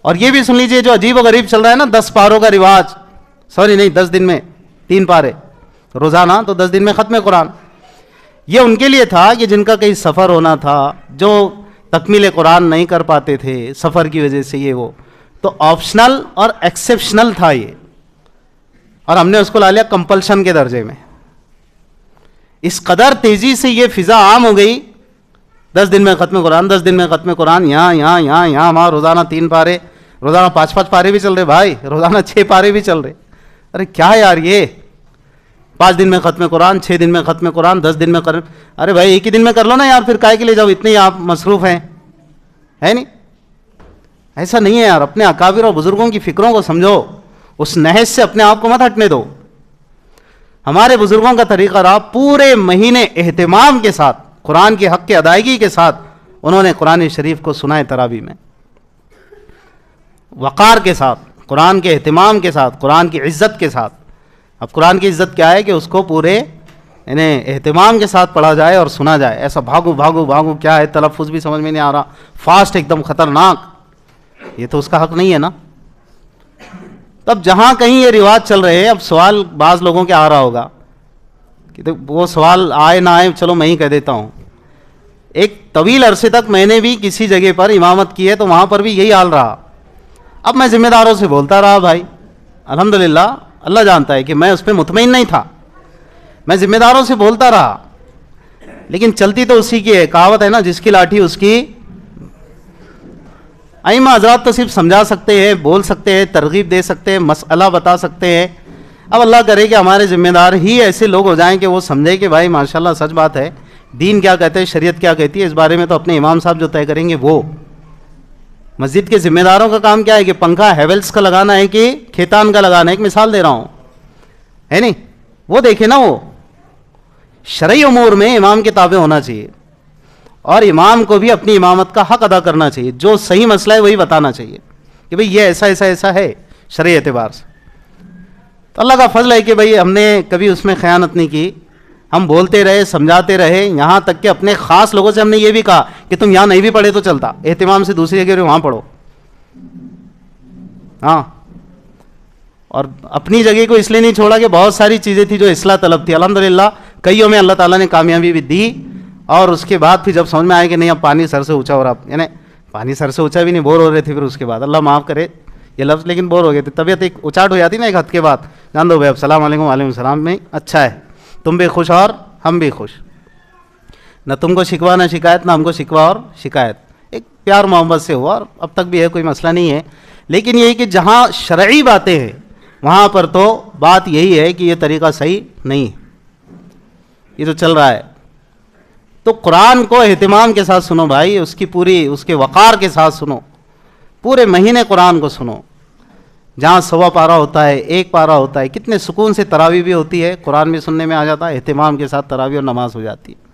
اور یہ بھی سن لیجئے جو عجیب و غریب چل رہا ہے نا 10 پاروں کا رواج، سوری نہیں 10 دن میں 3 پارے روزانہ، تو 10 دن میں ختم قرآن. یہ ان کے لیے تھا کہ جن کا کہیں سفر ہونا تھا، جو تکمیل قرآن نہیں کر پاتے تھے سفر کی وجہ سے، یہ وہ تو آپشنل اور ایکسیپشنل تھا یہ، اور ہم نے اس کو لا لیا کمپلشن کے درجے میں. اس قدر تیزی سے یہ فضا عام ہو گئی، 10 دن میں ختم قرآن، 10 دن میں ختم قرآن، یہاں وہاں روزانہ 3 پارے، روزانہ 5 پارے بھی چل رہے بھائی، روزانہ 6 پارے بھی چل رہے. ارے کیا یار یہ 5 دن میں ختم قرآن، 6 دن میں ختم قرآن، 10 دن میں ارے بھائی ایک ہی دن میں کر لو نا یار، پھر کائے کے لے جاؤ، اتنے ہی آپ مصروف ہیں، ہے نہیں؟ ایسا نہیں ہے یار. اپنے اکابر اور بزرگوں کی فکروں کو سمجھو، اس نہج سے اپنے آپ کو مت ہٹنے دو. ہمارے بزرگوں کا طریقہ رہا پورے مہینے اہتمام کے ساتھ قرآن کے حق کی ادائیگی کے ساتھ انہوں نے قرآن شریف کو سنا ہے تراویح میں، وقار کے ساتھ، قرآن کے اہتمام کے ساتھ، قرآن کی عزت کے ساتھ. اب قرآن کی عزت کیا ہے کہ اس کو پورے یعنی اہتمام کے ساتھ پڑھا جائے اور سنا جائے. ایسا بھاگو کیا ہے، تلفظ بھی سمجھ میں نہیں آ رہا، فاسٹ ایک دم خطرناک، یہ تو اس کا حق نہیں ہے نا. تب جہاں کہیں یہ رواج چل رہے ہیں، اب سوال بعض لوگوں کے آ رہا ہوگا کہ وہ سوال آئے نہ آئے چلو میں ہی کہہ دیتا ہوں. ایک طویل عرصے تک میں نے بھی کسی جگہ پر امامت کی ہے تو وہاں پر بھی یہی حال رہا. اب میں ذمہ داروں سے بولتا رہا بھائی، الحمدللہ اللہ جانتا ہے کہ میں اس پہ مطمئن نہیں تھا، میں ذمہ داروں سے بولتا رہا، لیکن چلتی تو اسی کی ہے. کہاوت ہے نا، جس کی لاٹھی اس کی. ائمہ حضرات تو صرف سمجھا سکتے ہیں، بول سکتے ہیں، ترغیب دے سکتے ہیں، مسئلہ بتا سکتے ہیں. اب اللہ کرے کہ ہمارے ذمہ دار ہی ایسے لوگ ہو جائیں کہ وہ سمجھے کہ بھائی ماشاءاللہ سچ بات ہے، دین کیا کہتے ہیں، شریعت کیا کہتی ہے، اس بارے میں تو اپنے امام صاحب جو طے کریں گے وہ. مسجد کے ذمہ داروں کا کام کیا ہے کہ پنکھا ہیولس کا لگانا ہے کہ کھیتان کا لگانا ہے، ایک مثال دے رہا ہوں، ہے نہیں؟ وہ دیکھے نا، وہ شرعی امور میں امام کے تابع ہونا چاہیے، اور امام کو بھی اپنی امامت کا حق ادا کرنا چاہیے. جو صحیح مسئلہ ہے وہی بتانا چاہیے کہ بھئی یہ ایسا ہے شرعی اعتبار سے. تو اللہ کا فضل ہے کہ بھئی ہم نے کبھی اس میں خیانت نہیں کی، ہم بولتے رہے، سمجھاتے رہے، یہاں تک کہ اپنے خاص لوگوں سے ہم نے یہ بھی کہا کہ تم یہاں نہیں بھی پڑھے تو چلتا، اہتمام سے دوسری جگہ وہاں پڑھو. ہاں، اور اپنی جگہ کو اس لیے نہیں چھوڑا کہ بہت ساری چیزیں تھی جو اصلاح طلب تھی، الحمدللہ کئیوں میں اللہ تعالیٰ نے کامیابی بھی دی. اور اس کے بعد پھر جب سمجھ میں آئے کہ نہیں اب پانی سر سے اونچا ہو رہا، یعنی پانی سر سے اونچا بھی نہیں، بور ہو رہے تھے، پھر اس کے بعد اللہ معاف کرے یہ لفظ، لیکن بور ہو گئے تھے، طبیعت ایک اچاٹ ہو جاتی نا ایک حد کے بعد. جان دو بھائی السلام علیکم وعلیکم السلام میں اچھا ہے، تم بھی خوش اور ہم بھی خوش، نہ تم کو شکوہ نہ شکایت، نہ ہم کو شکوہ اور شکایت، ایک پیار محبت سے ہوا، اور اب تک بھی ہے، کوئی مسئلہ نہیں ہے. لیکن یہی کہ جہاں شرعی باتیں ہیں وہاں پر تو بات یہی ہے کہ یہ طریقہ صحیح نہیں، یہ تو چل رہا ہے. تو قرآن کو اہتمام کے ساتھ سنو بھائی، اس کی پوری اس کے وقار کے ساتھ سنو، پورے مہینے قرآن کو سنو. جہاں 1.25 پارہ ہوتا ہے، 1 پارہ ہوتا ہے، کتنے سکون سے تراویح بھی ہوتی ہے، قرآن بھی سننے میں آ جاتا ہے، اہتمام کے ساتھ تراویح اور نماز ہو جاتی ہے.